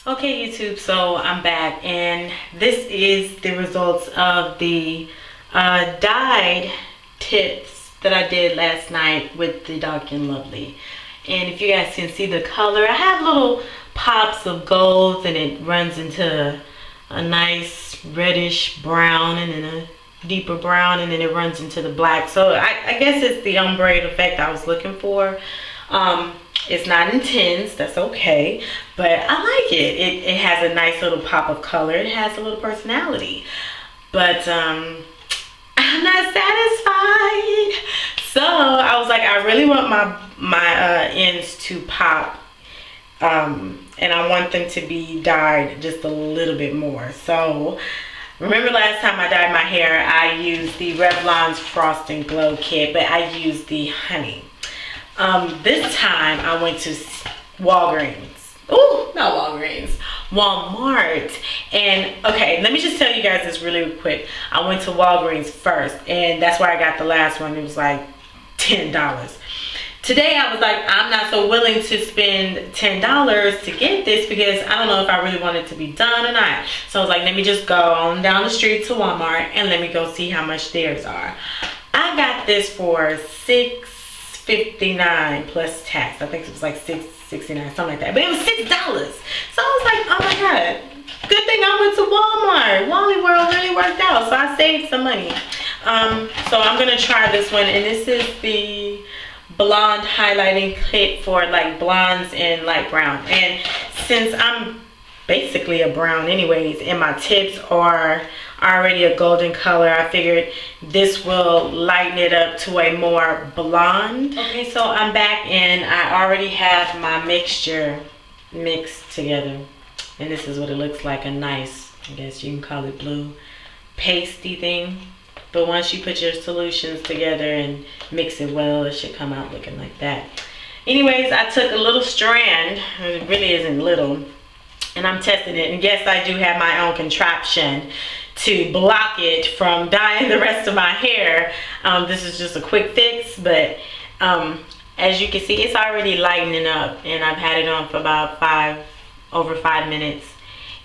Okay, YouTube, so I'm back, and this is the results of the dyed tips that I did last night with the Dark and Lovely. And if you guys can see the color, I have little pops of gold, and it runs into a nice reddish brown, and then a deeper brown, and then it runs into the black. So I guess it's the ombre effect I was looking for. It's not intense, that's okay, but I like it. It has a nice little pop of color. It has a little personality, but I'm not satisfied. So I was like, I really want my ends to pop, and I want them to be dyed just a little bit more. So remember last time I dyed my hair, I used the Revlon's Frost and Glow kit, but I used the honey. This time I went to Walgreens. Oh, not Walgreens, Walmart. And okay, let me just tell you guys this really quick. I went to Walgreens first, and that's where I got the last one. It was like $10. Today I was like, I'm not so willing to spend $10 to get this because I don't know if I really want it to be done or not. So I was like, let me just go on down the street to Walmart and let me go see how much theirs are. I got this for $6.59 plus tax. I think it was like $6.69, something like that. But it was $6. So I was like, oh my God, good thing I went to Walmart. Wally World really worked out, so I saved some money. So I'm gonna try this one, and this is the blonde highlighting kit for like blondes and light brown. And since I'm basically a brown anyways, and my tips are already a golden color, I figured this will lighten it up to a more blonde. Okay, so I'm back, and I already have my mixture mixed together, and this is what it looks like. A nice, I guess you can call it blue pasty thing. But once you put your solutions together and mix it well, it should come out looking like that. Anyways, I took a little strand, it really isn't little, and I'm testing it. And yes, I do have my own contraption to block it from dyeing the rest of my hair. This is just a quick fix, but as you can see, it's already lightening up, and I've had it on for about over 5 minutes,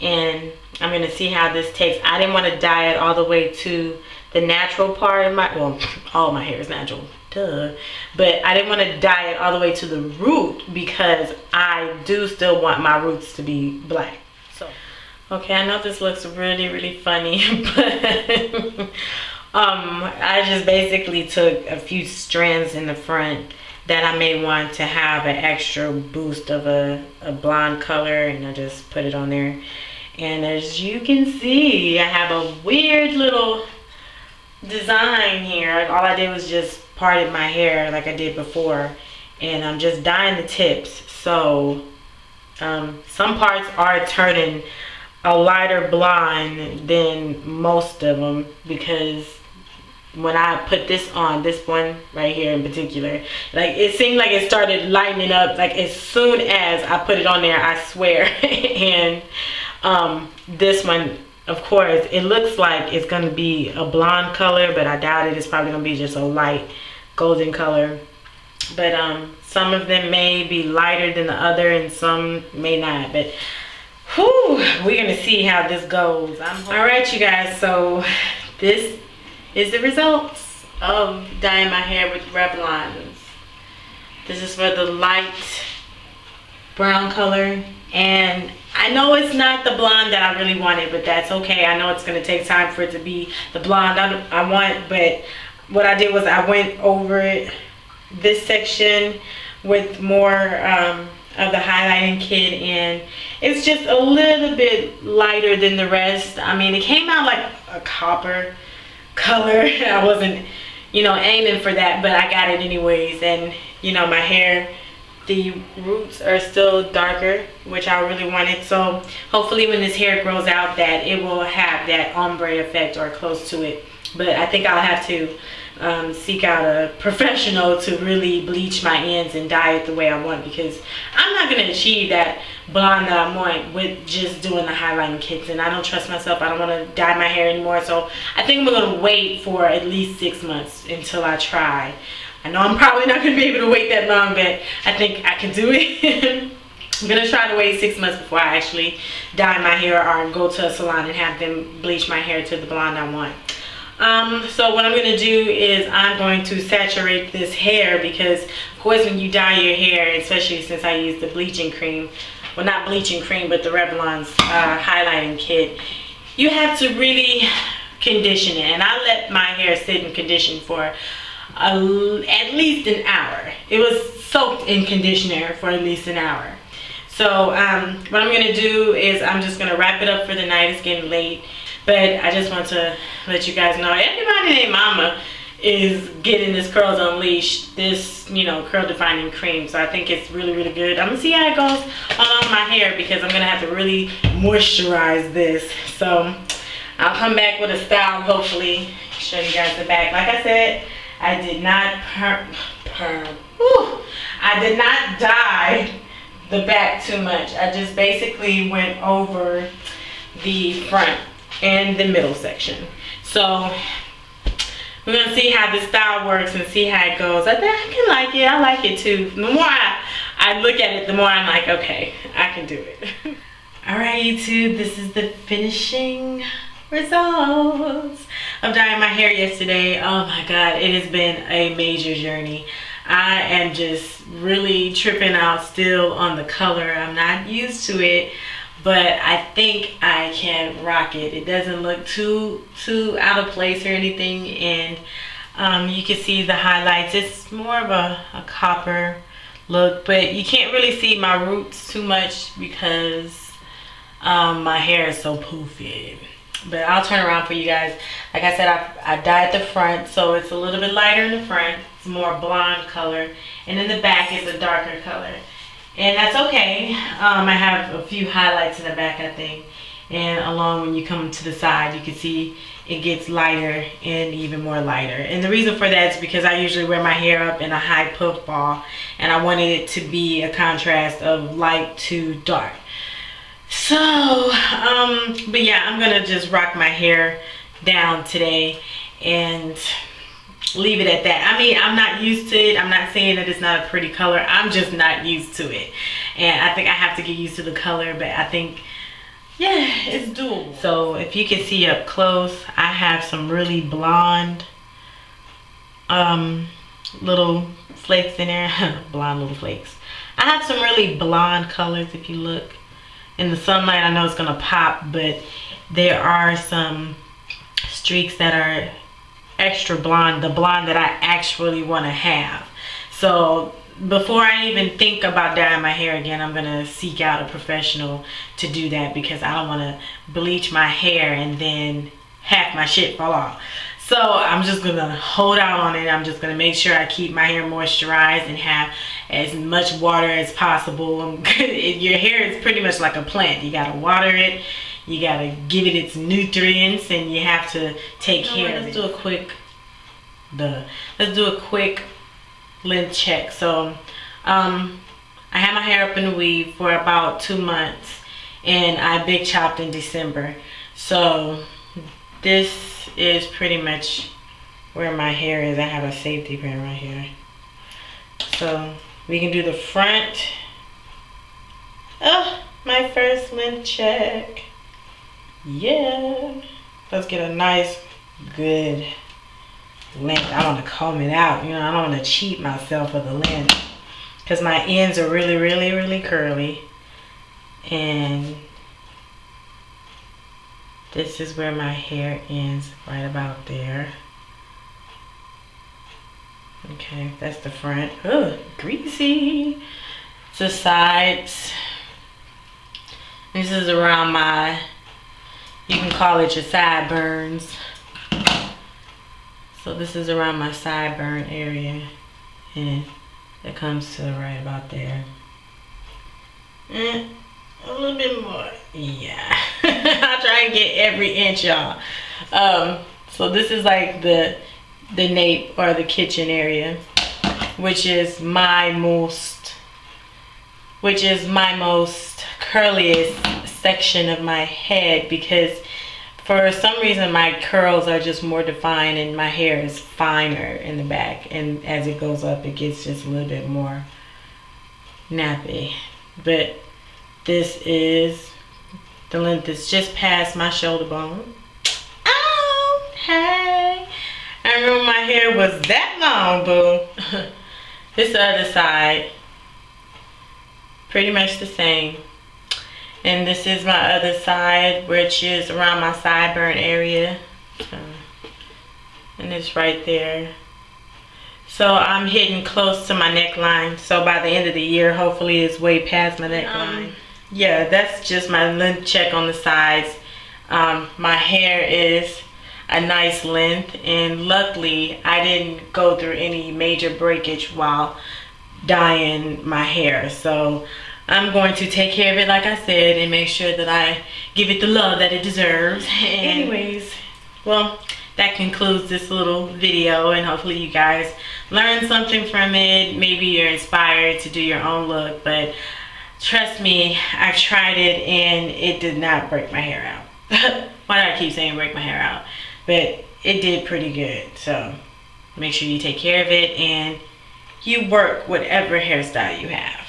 and I'm gonna see how this takes. I didn't want to dye it all the way to the natural part of my, well, all my hair is natural, duh, but I didn't want to dye it all the way to the root because I do still want my roots to be black. So okay, I know this looks really funny, but I just basically took a few strands in the front that I may want to have an extra boost of a blonde color, and I just put it on there. And as you can see, I have a weird little design here. All I did was just parted my hair like I did before, and I'm just dyeing the tips. So some parts are turning a lighter blonde than most of them, because when I put this on, this one right here in particular, like it seemed like it started lightening up like as soon as I put it on there, I swear. And this one, of course, it looks like it's gonna be a blonde color, but I doubt it. It's probably gonna be just a light golden color. But some of them may be lighter than the other, and some may not. But whew, we're gonna see how this goes. All right, you guys, so this is the results of dyeing my hair with Revlon's. This is for the light brown color, and I know it's not the blonde that I really wanted, but that's okay. I know it's gonna take time for it to be the blonde I want, but what I did was I went over this section with more of the highlighting kit, and it's just a little bit lighter than the rest. I mean, it came out like a copper color. I wasn't, you know, aiming for that, but I got it anyways. And you know, my hair, the roots are still darker, which I really wanted. So hopefully when this hair grows out, that it will have that ombre effect or close to it. But I think I'll have to seek out a professional to really bleach my ends and dye it the way I want, because I'm not going to achieve that blonde that I want with just doing the highlighting kits, and I don't trust myself. I don't want to dye my hair anymore. So I think I'm going to wait for at least 6 months until I try. I know I'm probably not going to be able to wait that long, but I think I can do it. I'm gonna try to wait 6 months before I actually dye my hair or go to a salon and have them bleach my hair to the blonde I want. So what I'm gonna do is I'm going to saturate this hair, because of course when you dye your hair, especially since I use the bleaching cream, well, not bleaching cream, but the Revlon's highlighting kit, you have to really condition it. And I let my hair sit in condition for at least an hour. It was soaked in conditioner for at least an hour. So what I'm gonna do is I'm just gonna wrap it up for the night. It's getting late, but I just want to let you guys know everybody named Mama is getting this Curls Unleashed, this, you know, curl defining cream. So I think it's really, really good. I'm gonna see how it goes on my hair, because I'm gonna have to really moisturize this. So I'll come back with a style, hopefully show you guys the back. Like I said, I did not I did not dye the back too much. I just basically went over the front and the middle section. So we're gonna see how this style works and see how it goes. I think I can like it. I like it too. The more I look at it, the more I'm like, okay, I can do it. All right, YouTube, this is the finishing results of dyeing my hair yesterday. Oh my God, it has been a major journey. I am just really tripping out still on the color. I'm not used to it, but I think I can rock it. It doesn't look too out of place or anything, and you can see the highlights. It's more of a copper look, but you can't really see my roots too much because my hair is so poofy. But I'll turn around for you guys. Like I said, I dyed the front, so it's a little bit lighter in the front. It's more blonde color, and in the back is a darker color, and that's okay. I have a few highlights in the back, I think, and along when you come to the side, you can see it gets lighter and even more lighter. And the reason for that is because I usually wear my hair up in a high puff ball, and I wanted it to be a contrast of light to dark. So but yeah, I'm gonna just rock my hair down today and leave it at that. I mean, I'm not used to it. I'm not saying that it's not a pretty color. I'm just not used to it, and I think I have to get used to the color, but I think, yeah, it's doable. So if you can see up close, I have some really blonde little flakes in there. Blonde little flakes. I have some really blonde colors. If you look in the sunlight, I know it's gonna pop, but there are some streaks that are extra blonde, the blonde that I actually want to have. So before I even think about dyeing my hair again, I'm gonna seek out a professional to do that, because I don't want to bleach my hair and then half my shit fall off. So I'm just gonna hold out on it. I'm just gonna make sure I keep my hair moisturized and have as much water as possible. Your hair is pretty much like a plant. You gotta water it, you gotta give it its nutrients, and you have to take care of it. Let's do a quick length check. So I had my hair up in a weave for about 2 months, and I big chopped in December. So this is pretty much where my hair is. I have a safety pin right here. So we can do the front. Oh, my first length check. Yeah. Let's get a nice, good length. I want to comb it out. You know, I don't want to cheat myself with the length, because my ends are really, really, really curly. And this is where my hair ends, right about there. Okay, that's the front. Oh, greasy. The sides. This is around my, you can call it your sideburns. So this is around my sideburn area, and it comes to right about there. And a little bit more. Yeah. I'll try and get every inch, y'all. So this is like the nape, or the kitchen area, which is my most curliest section of my head, because for some reason my curls are just more defined and my hair is finer in the back, and as it goes up it gets just a little bit more nappy. But This is, the length is just past my shoulder bone. Oh, hey. I remember my hair was that long, boo. This the other side. Pretty much the same. And this is my other side, which is around my sideburn area. So, and it's right there. So I'm hitting close to my neckline. So by the end of the year, hopefully it's way past my neckline. Yeah, that's just my length check on the sides. My hair is a nice length, and luckily I didn't go through any major breakage while dyeing my hair. So I'm going to take care of it like I said and make sure that I give it the love that it deserves. Anyways, well, that concludes this little video, and hopefully you guys learned something from it. Maybe you're inspired to do your own look, but trust me, I tried it and it did not break my hair out. Why do I keep saying break my hair out? But it did pretty good. So make sure you take care of it and you work whatever hairstyle you have.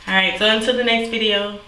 Alright, so until the next video.